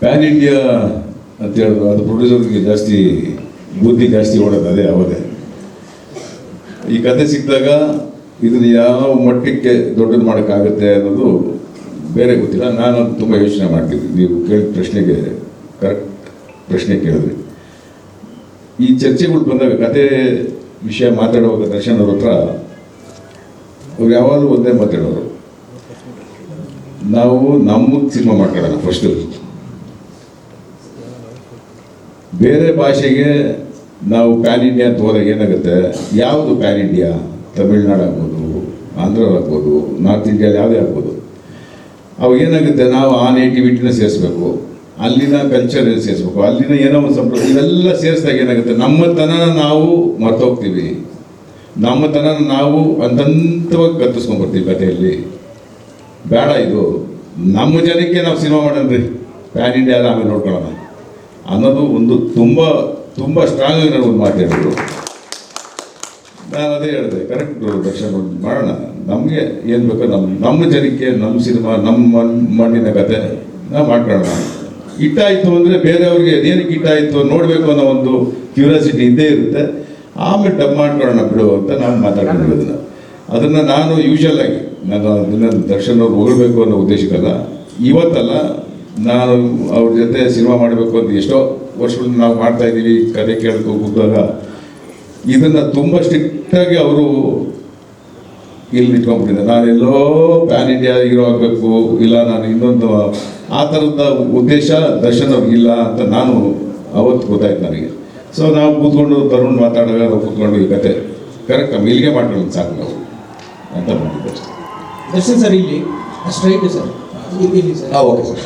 PAN India ಅಂತ ಹೇಳಿದ್ರು, ಅದು ಪ್ರೊಡ್ಯೂಸರ್ಗೆ ಜಾಸ್ತಿ ಬುದ್ಧಿ ಜಾಸ್ತಿ ಓಡೋದು ಅದೇ ಅವದೇ. ಈ ಕತೆ ಸಿಕ್ಕಿದಾಗ ಇದನ್ನು ಯಾವ ಮಟ್ಟಕ್ಕೆ ದೊಡ್ಡದು ಮಾಡೋಕ್ಕಾಗುತ್ತೆ ಅನ್ನೋದು ಬೇರೆ ಗೊತ್ತಿಲ್ಲ. ನಾನು ತುಂಬ ಯೋಚನೆ ಮಾಡ್ತಿದ್ದೆ. ನೀವು ಕೇಳಿದ ಪ್ರಶ್ನೆಗೆ ಕರೆಕ್ಟ್ ಪ್ರಶ್ನೆ ಕೇಳಿದ್ರಿ. ಈ ಚರ್ಚೆಗಳು ಬಂದಾಗ ಕತೆ ವಿಷಯ ಮಾತಾಡುವಾಗ ದರ್ಶನ್ ಅವ್ರ ಹತ್ರ ಅವ್ರು ಯಾವಾಗಲೂ ಒಂದೇ ಮಾತಾಡೋರು, ನಾವು ನಮಗೆ ಸಿನಿಮಾ ಮಾಡ್ಕೊಳ್ಳೋಣ ಫಸ್ಟು. ಬೇರೆ ಭಾಷೆಗೆ ನಾವು ಪ್ಯಾನ್ ಇಂಡಿಯಾ ಅಂತ ಹೋದಾಗ ಏನಾಗುತ್ತೆ, ಯಾವುದು ಪ್ಯಾನ್ ಇಂಡಿಯಾ, ತಮಿಳ್ನಾಡು ಆಗ್ಬೋದು, ಆಂಧ್ರ ಆಗ್ಬೋದು, ನಾರ್ತ್ ಇಂಡಿಯಾದಲ್ಲಿ ಯಾವುದೇ ಆಗ್ಬೋದು, ಅವಾಗ ಏನಾಗುತ್ತೆ, ನಾವು ಆ ನೇಟಿವಿಟಿನ ಸೇರಿಸ್ಬೇಕು, ಅಲ್ಲಿನ ಕಲ್ಚರ್ ಸೇರಿಸ್ಬೇಕು, ಅಲ್ಲಿನ ಏನೋ ಒಂದು ಸಂಪ್ರದಾಯ, ಇವೆಲ್ಲ ಸೇರಿಸಿದಾಗ ಏನಾಗುತ್ತೆ, ನಮ್ಮತನ ನಾವು ಮರ್ತೋಗ್ತೀವಿ, ನಮ್ಮತನ ನಾವು ಅಂತಂತವಾಗಿ ಕತ್ತಿಸ್ಕೊಂಡ್ಬರ್ತೀವಿ ಕಥೆಯಲ್ಲಿ. ಬೇಡ, ಇದು ನಮ್ಮ ಜನಕ್ಕೆ ನಾವು ಸಿನಿಮಾ ಮಾಡೋಣ್ರಿ, ಪ್ಯಾನ್ ಇಂಡಿಯಾ ಎಲ್ಲ ಆಮೇಲೆ ನೋಡ್ಕೊಳ್ಳೋಣ ಅನ್ನೋದು ಒಂದು ತುಂಬ ತುಂಬ ಸ್ಟ್ರಾಂಗ್ ಆಗಿ ನನಗೊಂದು ಮಾತಾಡಿದ್ರು. ನಾನು ಅದೇ ಹೇಳಿದೆ, ಕರೆಕ್ಟ್ ದರ್ಶನ್, ಮಾಡೋಣ, ನಮಗೆ ಏನು ಬೇಕೋ ನಮ್ಮ ಜನಕ್ಕೆ ನಮ್ಮ ಸಿನಿಮಾ, ನಮ್ಮ ಮಣ್ಣಿನ ಕತೆ ನಾವು ಮಾಡ್ಕೊಳ್ಳೋಣ. ಹಿಟ್ಟಾಯಿತು ಅಂದರೆ ಬೇರೆಯವ್ರಿಗೆ ಅದೇನಕ್ಕೆ ಹಿಟ್ಟಾಯಿತು ನೋಡಬೇಕು ಅನ್ನೋ ಒಂದು ಕ್ಯೂರಿಯಾಸಿಟಿ ಇದ್ದೇ ಇರುತ್ತೆ. ಆಮೇಲೆ ಡಬ್ ಮಾಡ್ಕೊಳ್ಳೋಣ ಬಿಡು ಅಂತ ನಾನು ಮಾತಾಡ್ಕೊಂಡಿದ್ದೆ. ಅದನ್ನು ನಾನು ಯೂಶಲ್ ಆಗಿ ನಾನು ಅದನ್ನು ದರ್ಶನ್ ಅವ್ರು ಹೊಗಳ್ಬೇಕು ಅನ್ನೋ ಉದ್ದೇಶಕ್ಕಲ್ಲ, ಇವತ್ತಲ್ಲ, ನಾನು ಅವ್ರ ಜೊತೆ ಸಿನಿಮಾ ಮಾಡಬೇಕು ಅಂತ ಎಷ್ಟೋ ವರ್ಷಗಳಿಂದ ನಾವು ಮಾಡ್ತಾಯಿದ್ದೀವಿ. ಕತೆ ಕೇಳ್ಕೊ ಕೂತಾಗ ಇದನ್ನು ತುಂಬ ಸ್ಟ್ರಿಕ್ಟಾಗಿ ಅವರು ಇಲ್ಲಿ ಇಟ್ಕೊಂಡ್ಬಿಟ್ಟಿದ್ದೆ. ನಾನೆಲ್ಲೋ ಪ್ಯಾನ್ ಇಂಡಿಯಾ ಹೀರೋ ಆಗಬೇಕು, ಇಲ್ಲ ನಾನು ಇನ್ನೊಂದು ಆ ಥರದ ಉದ್ದೇಶ ದರ್ಶನ್ ಅವ್ರಿಗಿಲ್ಲ ಅಂತ ನಾನು ಅವತ್ತು ಗೊತ್ತಾಯ್ತು ನನಗೆ. ಸೊ ನಾವು ಕೂತ್ಕೊಂಡು ತರುಣ್ ಮಾತಾಡುವಾಗ ನಾವು ಕೂತ್ಕೊಂಡು ಈ ಕತೆ ಕರೆಕ್ಟ್ ಇಲ್ಲಿಗೆ ಮಾಡ್ಕೊಳ್ಳೋದು ಸಾಕು ನಾವು ಅಂತ ಮಾಡಿದ್ದೆ. ದರ್ಶನ್ ಸರ್, ಇಲ್ಲಿ ಸ್ಟ್ರೈಟ್ ಸರ್, ಇಲ್ಲಿ ಸರ್. Okay sir.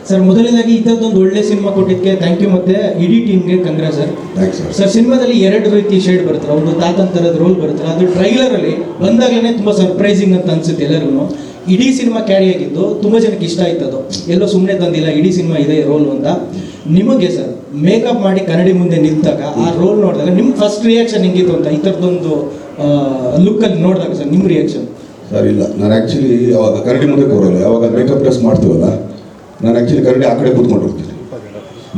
ಸರ್, ಮೊದಲನೇದಾಗಿ ಇಂಥದ್ದೊಂದು ಒಳ್ಳೆ ಸಿನಿಮಾ ಕೊಟ್ಟಿದ್ದಕ್ಕೆ ಥ್ಯಾಂಕ್ ಯು, ಮತ್ತೆ ಇಡೀ ಟೀಮ್ಗೆ ಕಂಗ್ರಾ ಸರ್. ಸರ್, ಸಿನಿಮಾದಲ್ಲಿ ಎರಡು ರೀತಿ ಶೇಡ್ ಬರ್ತಾರೆ. ಒಂದು ತಾತಂತರದ ರೋಲ್ ಬರುತ್ತಲ್ಲ, ಅದು ಟ್ರೈಲರಲ್ಲಿ ಬಂದಾಗಲೇ ತುಂಬ ಸರ್ಪ್ರೈಸಿಂಗ್ ಅಂತ ಅನ್ಸುತ್ತೆ ಎಲ್ಲರಿಗೂ. ಇಡೀ ಸಿನಿಮಾ ಕ್ಯಾರಿ ಆಗಿದ್ದು ತುಂಬ ಜನಕ್ಕೆ ಇಷ್ಟ ಆಯ್ತು. ಅದು ಎಲ್ಲೋ ಸುಮ್ಮನೆ ತಂದಿಲ್ಲ, ಇಡೀ ಸಿನಿಮಾ ಇದೆ ರೋಲ್ ಅಂತ. ನಿಮಗೆ ಸರ್ ಮೇಕಪ್ ಮಾಡಿ ಕನ್ನಡಿ ಮುಂದೆ ನಿಂತಾಗ ಆ ರೋಲ್ ನೋಡಿದಾಗ ನಿಮ್ಮ ಫಸ್ಟ್ ರಿಯಾಕ್ಷನ್ ಹೆಂಗಿತ್ತು ಅಂತ, ಈ ಥರದೊಂದು ಲುಕ್ಕಲ್ಲಿ ನೋಡಿದಾಗ ಸರ್ ನಿಮ್ಮ ರಿಯಾಕ್ಷನ್? ಸರ್, ಇಲ್ಲ, ನಾನು ಆ್ಯಕ್ಚುಲಿ ಅವಾಗ ಕರಡಿ ಮುಂದೆ ಕೂರಲ್ಲ. ಯಾವಾಗ ಮೇಕಪ್ ಡ್ರೆಸ್ ಮಾಡ್ತೀವಲ್ಲ, ನಾನು ಆ್ಯಕ್ಚುಲಿ ಕರಡಿ ಆ ಕಡೆ ಕೂತ್ಕೊಂಡಿರ್ತೀನಿ.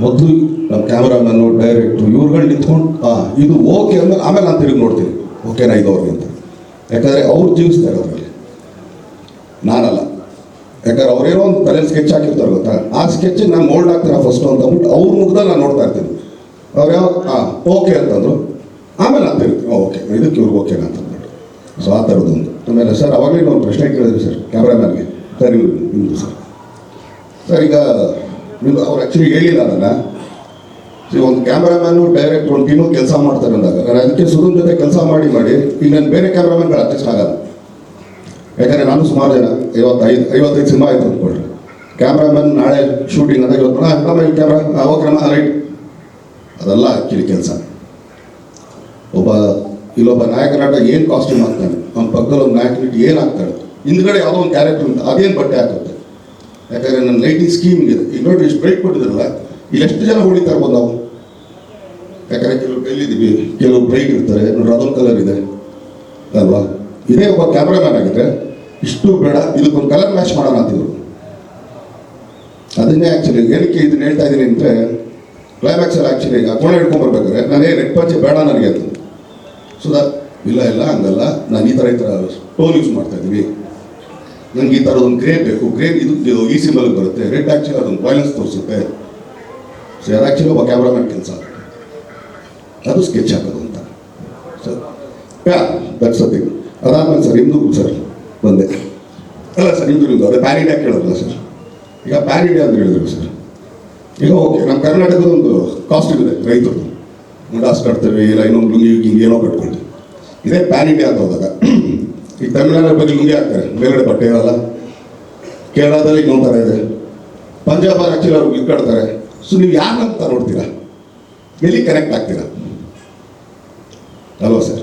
ಮೊದಲು ನಮ್ಮ ಕ್ಯಾಮ್ರಾಮನ್ನು, ಡೈರೆಕ್ಟ್ರು, ಇವ್ರುಗಳು ನಿಂತ್ಕೊಂಡು ಇದು ಓಕೆ ಅಂದ್ಮೇಲೆ ಆಮೇಲೆ ನಾನು ತಿರುಗಿ ನೋಡ್ತೀನಿ, ಓಕೆನಾ ಇದು ಅವ್ರಿಗೆ ಅಂತ. ಯಾಕಂದರೆ ಅವ್ರು ಜೀವಿಸ್ತಾರೆ ಅದರಲ್ಲಿ, ನಾನಲ್ಲ. ಯಾಕಂದ್ರೆ ಅವ್ರೇನೋ ಒಂದು ತಲೆಯಲ್ಲಿ ಸ್ಕೆಚ್ ಹಾಕಿರ್ತಾರೆ ಗೊತ್ತಾ, ಆ ಸ್ಕೆಚ್ಗೆ ನಾನು ಮೋಲ್ಡ್ ಆಗ್ತಾರೆ ಫಸ್ಟು ಅಂತ ಅಂದ್ಬಿಟ್ಟು ಅವ್ರ ಮುಗ್ದಲ್ಲಿ ನಾನು ನೋಡ್ತಾ ಇರ್ತೀನಿ. ಅವ್ರು ಯಾವ ಓಕೆ ಅಂತಂದರು, ಆಮೇಲೆ ನಾನು ತಿರುಗ್ತೀನಿ, ಓಕೆ ಇದಕ್ಕೆ ಇವ್ರಿಗೆ ಓಕೆನಾ ಅಂತ ಅಂದ್ಬಿಟ್ಟು. ಸೊ ಆ ಥರದ್ದೊಂದು. ಆಮೇಲೆ ಸರ್ ಅವಾಗಲೇ ನಾವು ಪ್ರಶ್ನೆ ಕೇಳಿದ್ವಿ ಸರ್ ಕ್ಯಾಮ್ರಾಮ್ಯಾನ್ಗೆ, ಸರ್ ಇವ್ರು ನಿಮ್ಮದು ಸರ್ ಈಗ ನೀವು ಅವ್ರು ಆ್ಯಕ್ಚುಲಿ ಹೇಳಿಲ್ಲ ಅದನ್ನು. ಒಂದು ಕ್ಯಾಮ್ರಾಮ್ಯಾನು ಡೈರೆಕ್ಟ್ ಒಂದು ಟೀಮು ಕೆಲಸ ಮಾಡ್ತಾರೆ ಅಂದಾಗ ನಾನು ಅದಕ್ಕೆ ಸುಧನ್ ಜೊತೆ ಕೆಲಸ ಮಾಡಿ ಈಗ ನಾನು ಬೇರೆ ಕ್ಯಾಮ್ರಾಮ್ಯಾನ್ಗಳು ಅಡ್ಜಸ್ಟ್ ಆಗಲ್ಲ. ಯಾಕಂದರೆ ನಾನು ಸುಮಾರು ಜನ 55 ಸಿನಿಮಾ ಆಯಿತು ಅಂದ್ಕೊಳ್ರಿ. ಕ್ಯಾಮ್ರಾಮ್ಯಾನ್ ನಾಳೆ ಶೂಟಿಂಗ್ ಅಂದಾಗ ಇವತ್ತು ಆಮೇಲೆ ಕ್ಯಾಮ್ರಾ ಓಕೆ ರೈಟ್, ಅದೆಲ್ಲ ಆ್ಯಕ್ಚುಲಿ ಕೆಲಸ. ಇಲ್ಲೊಬ್ಬ ನಾಯಕ ನಟ ಏನು ಕಾಸ್ಟ್ಯೂಮ್ ಹಾಕ್ತಾನೆ, ಅವ್ನ ಪಕ್ಕದಲ್ಲಿ ಒಂದು ನಾಯಕ ನಟ ಏನು ಹಾಕ್ತಾಳೆ, ಹಿಂದ್ಗಡೆ ಯಾವುದೋ ಒಂದು ಕ್ಯಾರೆಕ್ಟರ್ ಅಂತ ಅದೇನು ಬಟ್ಟೆ ಹಾಕುತ್ತೆ. ಯಾಕಂದರೆ ನನ್ನ ಲೈಟಿಂಗ್ ಸ್ಕೀಮ್ ಇದೆ. ಈಗ ನೋಡಿರಿ ಇಷ್ಟು ಬ್ರೈಟ್ ಕೊಟ್ಟಿದ್ರಲ್ಲ, ಇಲ್ಲಿ ಎಷ್ಟು ಜನ ಹೊಡಿತಾ ಇರ್ಬೋದು ನಾವು. ಯಾಕಂದರೆ ಕೆಲವು ಕೈಲಿದ್ದೀವಿ, ಕೆಲವು ಬ್ರೈಟ್ ಇರ್ತಾರೆ, ನೋಡ್ರಿ ಅದೊಂದು ಕಲರ್ ಇದೆ ಅಲ್ವಾ. ಇದೇ ಒಬ್ಬ ಕ್ಯಾಮ್ರಾಮ್ಯಾನ್ ಆಗಿದ್ರೆ ಇಷ್ಟು ಬೇಡ, ಇದಕ್ಕೊಂದು ಕಲರ್ ಮ್ಯಾಚ್ ಮಾಡೋಣ ಅಂತಿದ್ರು. ಅದನ್ನೇ ಆ್ಯಕ್ಚುಲಿ ಏನಕ್ಕೆ ಇದನ್ನ ಹೇಳ್ತಾ ಇದ್ದೀನಿ ಅಂದರೆ, ಕ್ಲೈಮ್ಯಾಕ್ಸಲ್ಲಿ ಆ್ಯಕ್ಚುಲಿ ಆ ಕೋಣೆ ಹಿಡ್ಕೊಂಡ್ಬರ್ಬೇಕಾದ್ರೆ ನಾನೇ ರೆಡ್ ಪಂಚೆ ಬೇಡ ನನಗೆ ಅಂತ. ಸೊ ಇಲ್ಲ ಹಂಗಲ್ಲ, ನಾನು ಈ ಥರ ಟೋನ್ ಯೂಸ್ ಮಾಡ್ತಾ ಇದ್ದೀವಿ, ನನಗೆ ಈ ಥರದೊಂದು ಗ್ರೇ ಬೇಕು, ಗ್ರೇ ಇದು ಈ ಸಿಂಬಲ್ಗೆ ಬರುತ್ತೆ, ರೆಡ್ ಆ್ಯಕ್ಚುಲಿ ಅದೊಂದು ವೈಲೆನ್ಸ್ ತೋರಿಸುತ್ತೆ. ಸೊ ಅದು ಆ್ಯಕ್ಚುಲಿ ಒಬ್ಬ ಕ್ಯಾಮ್ರಾಮ್ಯಾನ್ ಕೆಲಸ, ಅದು ಸ್ಕೆಚ್ ಹಾಕೋದು ಅಂತ. Sir that's a thing. ಅದಾದ್ಮೇಲೆ ಸರ್ ನಿಮ್ಮದು ಸರ್ ಬಂದೆ ಅಲ್ಲ ಸರ್, ನಿಮ್ಮದು ಅದೇ ಪ್ಯಾನ್ ಇಂಡಿಯಾ ಕೇಳೋದಲ್ಲ ಸರ್. ಈಗ ಪ್ಯಾನ್ ಇಂಡಿಯಾ ಅಂತ ಹೇಳಿದ್ರು ಸರ್. ಈಗ ಓಕೆ, ನಮ್ಮ ಕರ್ನಾಟಕದ ಒಂದು ಕಾಸ್ಟ್ಯೂಮ್ ಇದೆ ರೈತರು, ಮುಂಡಾಸ್ ಕಟ್ತೇವೆ, ಇಲ್ಲ ಇನ್ನೊಂದು ಲುಂಗಿ ಹಿಂಗೆ ಏನೋ ಕಟ್ಕೊಳ್ತೀವಿ. ಇದೇ ಪ್ಯಾನ್ ಇಂಡಿಯಾ ಅಂತ ಹೋದಾಗ ಈಗ ತಮಿಳ್ನಾಡು ಬಗ್ಗೆ ಲುಂಗಿ ಹಾಕ್ತಾರೆ, ಮೇಲ್ಗಡೆ ಬಟ್ಟೆ ಇರಲ್ಲ. ಕೇರಳದಲ್ಲಿ ಇನ್ನೊಂದು ಥರ ಇದೆ, ಪಂಜಾಬ್ ಆ್ಯಕ್ಚುಲಿ ಅವ್ರು ಇದು ಕಟ್ತಾರೆ. ಸೊ ನೀವು ಯಾರಂತ ನೋಡ್ತೀರಾ, ಎಲ್ಲಿ ಕನೆಕ್ಟ್ ಆಗ್ತೀರಾ ಅಲ್ವಾ ಸರ್?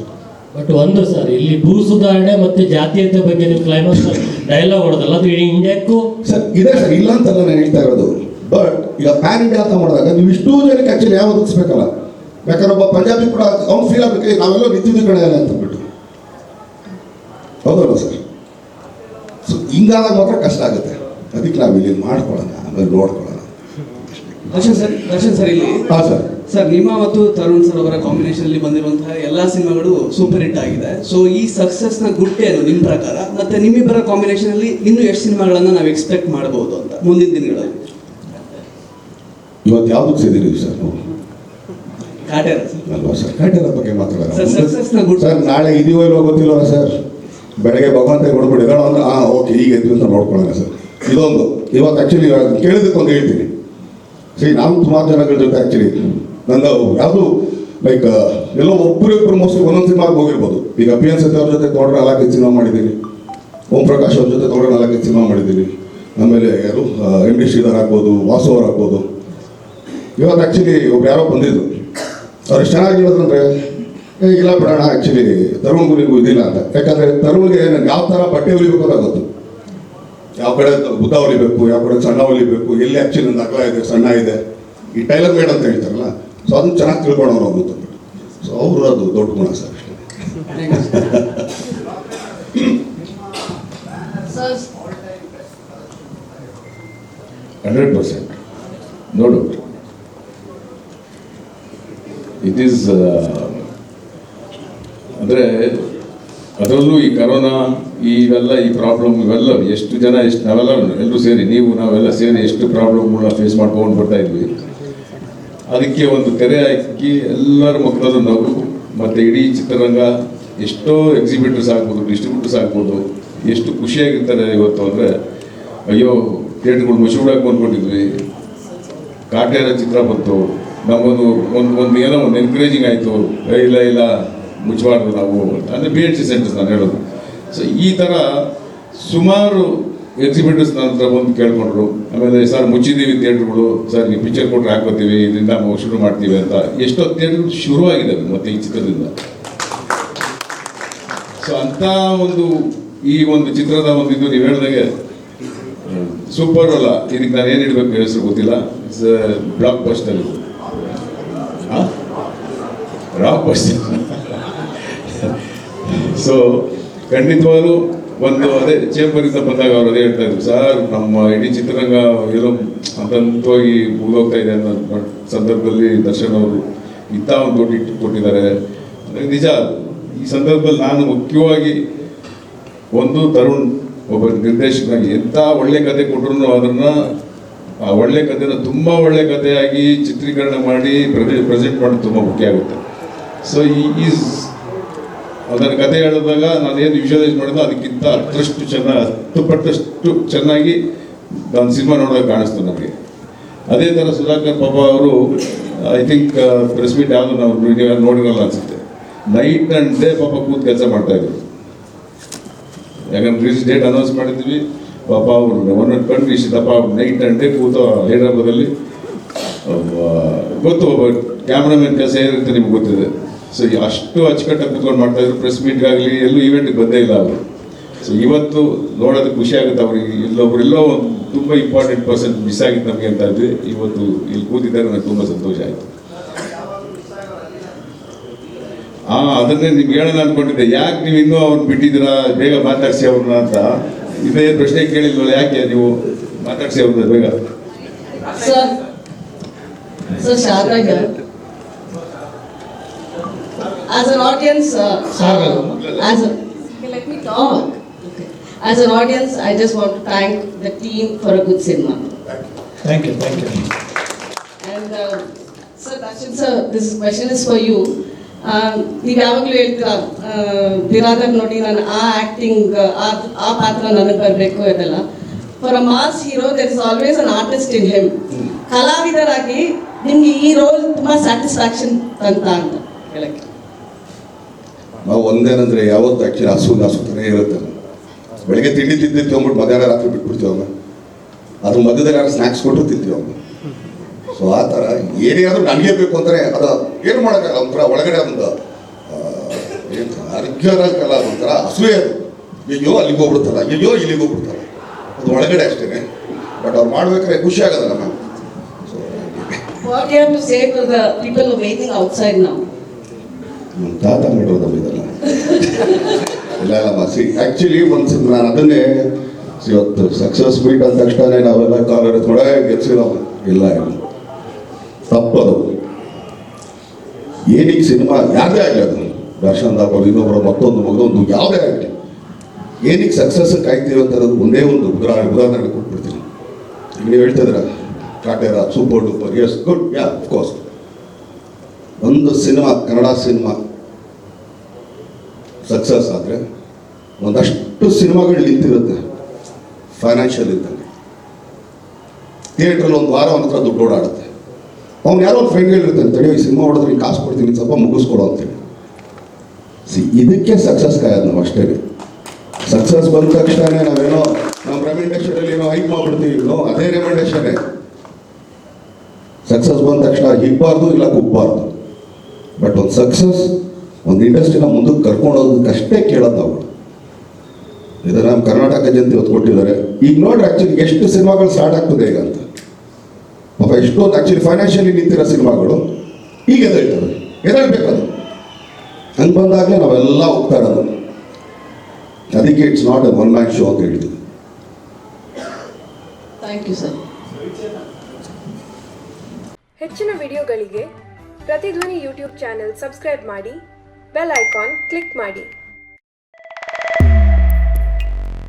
ಬಟ್ ಒಂದು ಸರ್, ಇಲ್ಲಿ ಭೂ ಸುಧಾರಣೆ ಮತ್ತೆ ಜಾತೀಯತೆ ಬಗ್ಗೆ ನೀವು ಕ್ಲೈಮಾಕ್ಸ್ ಡೈಲಾಗ್ ಹೊಡೆದಲ್ಲ, ಅದು ಇಡೀ ಇಂಡಿಯಾಕ್ಕೂ ಸರ್ ಇದೆ ಸರ್, ಇಲ್ಲ ಅಂತಲ್ಲ ನಾನು ಹೇಳ್ತಾ ಇರೋದು. ಬಟ್ ಈಗ ಪ್ಯಾನ್ ಇಂಡಿಯಾ ಅಂತ ಮಾಡಿದಾಗ ನೀವು ಇಷ್ಟೂ ಜನಕ್ಕೆ ಆ್ಯಕ್ಚುಲಿ ಯಾವ ಒದಗಿಸ್ಬೇಕಲ್ಲ. ಯಾಕಂದ್ರೆ ಒಬ್ಬ ಪಂಜಾಬಿ ಕೂಡ ಅವ್ನು ಫೀಲ್ ಆಗಬೇಕು, ನಾವೆಲ್ಲ ನಿಂತಿದ್ದ ಕಡೆ ಅಂತಂದ್ಬಿಟ್ಟು, ಹೌದಲ್ಲ ಸರ್? ಸೊ ಹಿಂಗಾದಾಗ ಮಾತ್ರ ಕಷ್ಟ ಆಗುತ್ತೆ. ಅದಕ್ಕೆ ನಾವು ಇಲ್ಲಿ ಮಾಡ್ಕೊಳ್ಳೋಣ, ಆಮೇಲೆ ನೋಡ್ಕೊಳ್ಳೋಣ ಅಷ್ಟೇ. ದರ್ಶನ್ ಸರ್ ಇಲ್ಲಿ ಹಾಂ ಸರ್. ಸರ್ ನಿಮ್ಮ ಮತ್ತು ತರುಣ್ ಸರ್ ಅವರ ಕಾಂಬಿನೇಷನ್ ಅಲ್ಲಿ ಬಂದಿರುವಂತಹ ಎಲ್ಲಾ ಸಿನಿಮಾಗಳು ಸೂಪರ್ ಹಿಟ್ ಆಗಿದೆ. ಸೊ ಈ ಸಕ್ಸಸ್ ನ ಗುಟ್ಟೇನು ನಿಮ್ಮ ಪ್ರಕಾರ, ಮತ್ತೆ ನಿಮ್ಮಿಬ್ಬರ ಕಾಂಬಿನೇಷನ್ ಅಲ್ಲಿ ಇನ್ನೂ ಎಷ್ಟು ಸಿನಿಮಾಗಳನ್ನ ನಾವು ಎಕ್ಸ್ಪೆಕ್ಟ್ ಮಾಡಬಹುದು ಅಂತ ಮುಂದಿನ ದಿನಗಳಲ್ಲಿ? ಇವತ್ತು ಯಾವುದಕ್ಕೆ ಸೇರಿದ್ದೀವಿ ಸರ್ ನಾವು? ಕಾಟೇರ ಅಲ್ವಾ ಸರ್? ಕಾಟೇರ ಬಗ್ಗೆ ಮಾತಾಡೋಣ ಸರ್, ಸಕ್ಸಸ್ ನ ಗುಡ್ ಸರ್. ನಾಳೆ ಇದೀವೋ ಇಲ್ವೋ ಗೊತ್ತಿಲ್ವ ಸರ್? ಬೆಳಗ್ಗೆ ಭಗವಂತ ಕೊಡ್ಬಿಟ್ಟಿದ್ದಾಳೆ ಅಂದ್ರೆ ಓಕೆ ಈಗ ಎದ್ವಿ ಅಂತ ನೋಡ್ಕೊಳ್ಳೋಣ ಸರ್. ಇದೊಂದು ಇವತ್ತು ಆ್ಯಕ್ಚುಲಿ ಕೇಳಿದಕ್ಕೆ ಒಂದು ಹೇಳ್ತೀನಿ. ಸರಿ, ನಾನು ಸುಮಾರು ಜನಗಳ ಜೊತೆ ಆ್ಯಕ್ಚುಲಿ ನಂದು ಯಾವುದು ಲೈಕ್ ಎಲ್ಲೋ ಒಬ್ಬರಿಬ್ಬರು ಮೋಸ್ಟ್ಲಿ ಒಂದೊಂದು ಸಿನಿಮಾಗೆ ಹೋಗಿರ್ಬೋದು. ಈಗ ಪಿ ಎನ್ ಸತ್ಯ ಅವ್ರ ಜೊತೆ ತೊಗೊಂಡ್ರೆ 4-5 ಸಿನಿಮಾ ಮಾಡಿದ್ದೀನಿ. ಓಂ ಪ್ರಕಾಶ್ ಅವ್ರ ಜೊತೆ ತೊಗೊಂಡ್ರೆ 4-5 ಸಿನಿಮಾ ಮಾಡಿದ್ದೀನಿ. ಆಮೇಲೆ ಯಾರು ಎಮ್ ಡಿ ಶ್ರೀಧರ್ ಆಗ್ಬೋದು, ವಾಸು ಅವ್ರು ಆಗ್ಬೋದು. ಇವತ್ತು ಆ್ಯಕ್ಚುಲಿ ಒಬ್ರು ಯಾರೋ ಬಂದಿದ್ರು, ಅವ್ರು ಎಷ್ಟು ಚೆನ್ನಾಗಿ ಹೇಳಿದ್ರಂದ್ರೆ ಇಲ್ಲ ಬಿಡೋಣ ಆ್ಯಕ್ಚುಲಿ ತರುಣ್ಗೂ ನಿಮಗೂ ಇದಿಲ್ಲ ಅಂತ. ಯಾಕಂದರೆ ತರುಣ್ಗೆ ನನಗೆ ಯಾವ ಥರ ಬಟ್ಟೆ ಹೊಲಿಬೇಕು ಅಂತ ಗೊತ್ತು. ಯಾವ ಕಡೆ ಉದ್ದ ಹೊಲಿಬೇಕು, ಯಾವ ಕಡೆ ಸಣ್ಣ ಹೊಲಿಬೇಕು, ಎಲ್ಲಿ ಆ್ಯಕ್ಚುಲಿ ಒಂದು ಅಗಲ ಇದೆ, ಸಣ್ಣ ಇದೆ, ಈ ಟೈಲರ್ ಮೇಡ್ ಅಂತ ಹೇಳ್ತಾರಲ್ಲ, ಸೊ ಅದನ್ನು ಚೆನ್ನಾಗಿ ತಿಳ್ಕೊಂಡವ್ರು ಅವ್ರು ಅಂತ. ಸೊ ಅವರು ಅದು ದೊಡ್ಡ ಗುಣ ಸರ್. 100% ನೋಡು. ಇಟ್ ಈಸ್ ಅಂದರೆ ಅದರಲ್ಲೂ ಈ ಕರೋನಾ ಇವೆಲ್ಲ ಈ ಪ್ರಾಬ್ಲಮ್ ಇವೆಲ್ಲ ಎಷ್ಟು ಜನ ನಾವೆಲ್ಲ ಎಲ್ಲರೂ ಸೇರಿ ನಾವೆಲ್ಲ ಸೇರಿ ಎಷ್ಟು ಪ್ರಾಬ್ಲಮ್ಗಳನ್ನ ಫೇಸ್ ಮಾಡ್ಕೊಂಡು ಬರ್ತಾ ಇದ್ವಿ. ಅದಕ್ಕೆ ಒಂದು ತೆರೆ ಹಾಕಿ ಎಲ್ಲರ ಮುಖದಲ್ಲೂ ನಗು, ಮತ್ತು ಇಡೀ ಚಿತ್ರರಂಗ ಎಷ್ಟೋ ಎಕ್ಸಿಬಿಟರ್ಸ್ ಆಗ್ಬೋದು, ಡಿಸ್ಟ್ರಿಬ್ಯೂಟರ್ಸ್ ಆಗ್ಬೋದು, ಎಷ್ಟು ಖುಷಿಯಾಗಿರ್ತಾರೆ ಇವತ್ತು ಅಂದರೆ, ಅಯ್ಯೋ ಥಿಯೇಟ್ರ್ಗಳು ಮುಚ್ಚಿಬಿಡಕ್ಕೆ ಅಂದ್ಕೊಂಡಿದ್ವಿ, ಕಾಟೇರ ಚಿತ್ರ ಬಂತು, ನಮಗೊಂದು ಒಂದು ಏನೋ ಒಂದು ಎನ್ಕರೇಜಿಂಗ್ ಆಯಿತು, ಇಲ್ಲ ಮುಚ್ಚಬಾರ್ದು ನಾವು ಅಂದರೆ ಬಿ ಎಡ್ ಸಿ ಸೆಂಟರ್ಸ್ ನಾನು ಹೇಳೋದು. ಸೊ ಈ ಥರ ಸುಮಾರು ಎಕ್ಸಿಬಿಟರ್ಸ್ ನನ್ನ ಹತ್ರ ಬಂದು ಕೇಳ್ಕೊಂಡ್ರು. ಆಮೇಲೆ ಸರ್ ಮುಚ್ಚಿದ್ದೀವಿ ಥಿಯೇಟ್ರ್ಗಳು, ಸರ್ ನೀವು ಪಿಕ್ಚರ್ ಕೊಟ್ಟರೆ ಹಾಕೋತೀವಿ, ಇದರಿಂದ ನಾವು ಶುರು ಮಾಡ್ತೀವಿ ಅಂತ ಎಷ್ಟೋ ಥಿಯೇಟ್ರ್ಗಳು ಶುರುವಾಗಿದ್ದಾವೆ ಮತ್ತು ಈ ಚಿತ್ರದಿಂದ. ಸೊ ಅಂಥ ಈ ಒಂದು ಚಿತ್ರದ ಒಂದು ಇದು ನೀವು ಹೇಳಿದಾಗೆ ಸೂಪರ್ ಅಲ್ಲ, ಇದಕ್ಕೆ ನಾನು ಏನು ಇಡಬೇಕು ಹೆಸರು ಗೊತ್ತಿಲ್ಲ. It's blockbuster, rock buster. So ಖಂಡಿತವಾಗ್ಲೂ ಅದೇ ಚೇಂಬರಿಂದ ಬಂದಾಗ ಅವ್ರು ಅದೇ ಹೇಳ್ತಾ ಇದ್ರು, ಸರ್ ನಮ್ಮ ಇಡೀ ಚಿತ್ರರಂಗ ಏನೋ ಅಂತಂತೋಗಿ ಮುಗಿದೋಗ್ತಾ ಇದೆ ಅನ್ನೋ ಸಂದರ್ಭದಲ್ಲಿ ದರ್ಶನ್ ಅವರು ಇಂಥ ಒಂದು ದೊಡ್ಡ ಇಟ್ಟು ಕೊಟ್ಟಿದ್ದಾರೆ. ನಿಜ, ಈ ಸಂದರ್ಭದಲ್ಲಿ ನಾನು ಮುಖ್ಯವಾಗಿ ತರುಣ್ ಒಬ್ಬ ನಿರ್ದೇಶಕನಾಗಿ ಎಂಥ ಒಳ್ಳೆ ಕತೆ ಕೊಟ್ಟರು ಅದನ್ನು ಆ ಒಳ್ಳೆ ಕಥೆನ ತುಂಬ ಒಳ್ಳೆ ಕಥೆಯಾಗಿ ಚಿತ್ರೀಕರಣ ಮಾಡಿ ಪ್ರೆಸೆಂಟ್ ಮಾಡೋದು ತುಂಬ ಮುಖ್ಯ ಆಗುತ್ತೆ. ಸೊ ಅದರ ಕತೆ ಹೇಳಿದಾಗ ನಾನೇನು ವಿಜುವಲೈಸ್ ಮಾಡಿದ್ದು ಅದಕ್ಕಿಂತ 10 ಪಟ್ಟಷ್ಟು ಚೆನ್ನಾಗಿ ನಾನು ಸಿನಿಮಾ ನೋಡೋಕೆ ಕಾಣಿಸ್ತು ನನಗೆ. ಅದೇ ಥರ ಸುಧಾಕರ್ ಪಾಪ ಅವರು ಐ ಥಿಂಕ್ ಪ್ರೆಸ್ ಮೀಟ್ ಯಾವುದು ನೀವು ನೋಡಿರಲ್ಲ ಅನಿಸುತ್ತೆ, ನೈಟ್ ಆ್ಯಂಡ್ ಡೇ ಪಾಪ ಕೂತು ಕೆಲಸ ಮಾಡ್ತಾಯಿದ್ರು. ಯಾಕಂದ್ರೆ ರಿಲೀಸ್ ಡೇಟ್ ಅನೌನ್ಸ್ ಮಾಡಿದ್ವಿ, ಪಾಪ ಅವರು ಒಂದೊಂದು ಕಂಟ್ರಿ ಇಷ್ಟಪ್ಪ ನೈಟ್ ಆ್ಯಂಡ್ ಡೇ ಕೂತು ಹೈದ್ರಾಬಾದಲ್ಲಿ ಗೊತ್ತು, ಒಬ್ಬ ಕ್ಯಾಮ್ರಾಮನ್ ಕೆಲಸ ಏನಿರುತ್ತೆ ನಿಮ್ಗೆ ಗೊತ್ತಿದೆ. ಸೊ ಅಷ್ಟು ಅಚ್ಚುಕಟ್ಟಾಗಿ ಕೂತ್ಕೊಂಡು ಮಾಡ್ತಾಯಿದ್ರು. ಪ್ರೆಸ್ ಮೀಟ್ಗಾಗಲಿ ಎಲ್ಲೂ ಈವೆಂಟ್ಗೆ ಬಂದೇ ಇಲ್ಲ ಅವರು. ಸೊ ಇವತ್ತು ನೋಡೋದಕ್ಕೆ ಖುಷಿ ಆಗುತ್ತೆ. ಅವ್ರಿಗೆ ಎಲ್ಲೋ ಒಂದು ತುಂಬ ಇಂಪಾರ್ಟೆಂಟ್ ಪರ್ಸನ್ ಮಿಸ್ ಆಗಿತ್ತು ನಮಗೆ ಅಂತ ಇದ್ವಿ. ಇವತ್ತು ಇಲ್ಲಿ ಕೂತಿದ್ದಾರೆ, ನನಗೆ ತುಂಬ ಸಂತೋಷ ಆಯಿತು. ಅದನ್ನೇ ನಿಮ್ಗೆ ಹೇಳೋಣ ಅಂದ್ಕೊಂಡಿದ್ದೆ, ಯಾಕೆ ನೀವು ಇನ್ನೂ ಅವ್ರನ್ನ ಬಿಟ್ಟಿದ್ದೀರಾ, ಬೇಗ ಮಾತಾಡಿಸಿ ಅವ್ರನ್ನ ಅಂತ. ಇದೇ ಪ್ರಶ್ನೆ ಕೇಳಿಲ್ವಲ್ಲ, ಯಾಕೆ ನೀವು ಮಾತಾಡಿಸಿ ಅವ್ರನ್ನ ಬೇಗ. So Sharda here. As an audience, let me talk. Okay. As an audience, I just want to thank the team for a good cinema. Thank you. And sir, Darshan sir, this question is for you. ನೀವು ಯಾವಾಗಲೂ ಹೇಳ್ತೀರಾ ಬಿರಾದರ್ ನೋಡಿ ನಾನು acting ಆ ಪಾತ್ರ ನನಗೆ ಬರಬೇಕು ಇದೆಲ್ಲ. For a mass hero there is always an artist in him. ಕಲಾವಿದರಾಗಿ ನಿಮ್ಗೆ ಈ ರೋಲ್ ತುಂಬ ಸ್ಯಾಟಿಸ್ಫ್ಯಾಕ್ಷನ್ ಅಂತ ಹೇಳಕ್ಕೆ. ನಾವು ಒಂದೇನಂದರೆ ಯಾವತ್ತು ಆ್ಯಕ್ಚುಲಿ ಹಸುತ್ತಾನೆ ಇರುತ್ತೆ. ಬೆಳಗ್ಗೆ ತಿಂಡಿ ತಿಂದಿರ್ತೀವಿ ಅಂದ್ಬಿಟ್ಟು ಮಧ್ಯಾಹ್ನ ರಾತ್ರಿ ಬಿಟ್ಬಿಡ್ತೀವಮ್ಮ. ಅದ್ರ ಮಧ್ಯದಲ್ಲಿ ಯಾರು ಸ್ನ್ಯಾಕ್ಸ್ ಕೊಟ್ಟರು ತಿಂತೀವಮ್ಮ. ಸೊ ಆ ಥರ ಏನೇ ಆದರೂ ನನಗೆ ಬೇಕು ಅಂತಾರೆ, ಅದು ಏನು ಮಾಡೋಕ್ಕಲ್ಲ. ಒಂಥರ ಒಳಗಡೆ ಒಂದು ಅರ್ಘ್ಯರಲ್ಲ, ಒಂಥರ ಅಸೂಯೆ ಅದು. ಅಯ್ಯೋ ಅಲ್ಲಿಗೆ ಹೋಗ್ಬಿಡ್ತಾರ, ಅಯ್ಯೋ ಇಲ್ಲಿಗೆ ಹೋಗ್ಬಿಡ್ತಾರೆ, ಅದು ಒಳಗಡೆ ಅಷ್ಟೇ. ಬಟ್ ಅವ್ರು ಮಾಡ್ಬೇಕಾದ್ರೆ ಖುಷಿ ಆಗೋದಲ್ಲ ma'am. What do you have to say to the people who are waiting outside now? ನಮ್ಮ ತಾತ ಮಾಡಿರೋದಲ್ಲ ಇದೆಲ್ಲ. ಇಲ್ಲ ಮಾಸಿ ಆ್ಯಕ್ಚುಲಿ ಒಂದ್ಸಲ ನಾನು ಅದನ್ನೇ ಇವತ್ತು ಸಕ್ಸಸ್ ಮೀಟ್ ಅಂದ ತಕ್ಷಣ ನಾವೆಲ್ಲ ಕಾಲರ್ ಎತ್ಕೊಂಡೆ ಗೆಲ್ಸಿರೋ ಇಲ್ಲ. ತಪ್ಪದು. ಏನೀಗ ಸಿನಿಮಾ ಯಾರದೇ ಆಗಲಿ, ಅದು ದರ್ಶನ್ ಆಗ್ಬೋದು, ಇನ್ನೊಬ್ಬರು ಮತ್ತೊಂದು ಯಾವುದೇ ಆಗಲಿ, ಏನೀಗ ಸಕ್ಸಸ್ ಕಾಯ್ತೀವಿ ಅಂತ ಒಂದೇ ಒಂದು ಉದಾಹರಣೆ ಕೊಟ್ಬಿಡ್ತೀನಿ. ಈಗ ನೀವು ಹೇಳ್ತಿದ್ರ Kaatera super duper, yes good, yeah of course. ಒಂದು ಸಿನಿಮಾ, ಕನ್ನಡ ಸಿನಿಮಾ ಸಕ್ಸಸ್ ಆದರೆ ಒಂದಷ್ಟು ಸಿನಿಮಾಗಳು ನಿಂತಿರುತ್ತೆ ಫೈನಾನ್ಷಿಯಲ್ ಇದ್ದಂಗೆ. ಥಿಯೇಟ್ರಲ್ಲಿ ಒಂದು ವಾರ ಅವನ ಹತ್ರ ದುಡ್ಡು ಓಡಾಡುತ್ತೆ. ಅವ್ನು ಯಾರೋ ಒಂದು ಫ್ರೆಂಡ್ ಹೇಳಿರ್ತಾನೆ, ತಡೆಯೋ ಈ ಸಿನಿಮಾ ಹೊಡೆದ್ರೆ ನೀನು ಕಾಸು ಕೊಡ್ತೀನಿ, ಸ್ವಲ್ಪ ಮುಗಿಸ್ಕೊಡು ಅಂತೇಳಿ. ಇದಕ್ಕೆ ಸಕ್ಸಸ್ ಕಾಯೋದು ನಾವು ಅಷ್ಟೇ. ಸಕ್ಸಸ್ ಬಂದ ತಕ್ಷಣ ನಾವೇನೋ ನಮ್ಮ ರೆಕಮೆಂಡೇಷನಲ್ಲಿ ಏನೋ ಹೈಕ್ ಮಾಡ್ಬಿಡ್ತೀವಿ, ಅದೇ ರೆಕಮೆಂಡೇಷನ್ನೇ. ಸಕ್ಸಸ್ ಬಂದ ತಕ್ಷಣ ಹಿಗ್ಬಾರ್ದು, ಇಲ್ಲ ಕುಗ್ಬಾರ್ದು. ಬಟ್ ಒಂದು ಸಕ್ಸಸ್ ಒಂದು ಇಂಡಸ್ಟ್ರಿನ ಮುಂದಕ್ಕೆ ಕರ್ಕೊಂಡು ಹೋಗೋದಕ್ಕಷ್ಟೇ ಕೇಳೋದು ನಾವು. ಇದನ್ನು ನಮ್ಮ ಕರ್ನಾಟಕ ಜನತೆ ಹೊತ್ತು ಕೊಟ್ಟಿದ್ದಾರೆ. ಈಗ ನೋಡ್ರಿ ಆ್ಯಕ್ಚುಲಿ ಎಷ್ಟು ಸಿನಿಮಾಗಳು ಸ್ಟಾರ್ಟ್ ಆಗ್ತದೆ ಈಗ ಅಂತ. ಪಾಪ ಎಷ್ಟೊಂದು ಆ್ಯಕ್ಚುಲಿ ಫೈನಾನ್ಷಿಯಲಿ ನಿಂತಿರೋ ಸಿನಿಮಾಗಳು ಈಗ ಎದ್ದೇಳ್ಬೇಕದು. ಹಂಗೆ ಬಂದಾಗಲೇ ನಾವೆಲ್ಲ ಹೋಗ್ತಾ ಇರೋದು. ಅದಕ್ಕೆ it's not a one man show ಅಂತ ಹೇಳಿದ್ವಿ. Thank you sir. ಹೆಚ್ಚಿನ ವಿಡಿಯೋಗಳಿಗೆ ಪ್ರತಿಧ್ವನಿ ಯೂಟ್ಯೂಬ್ ಚಾನೆಲ್ ಸಬ್ಸ್ಕ್ರೈಬ್ ಮಾಡಿ, ಬೆಲ್ ಐಕಾನ್ ಕ್ಲಿಕ್ ಮಾಡಿ.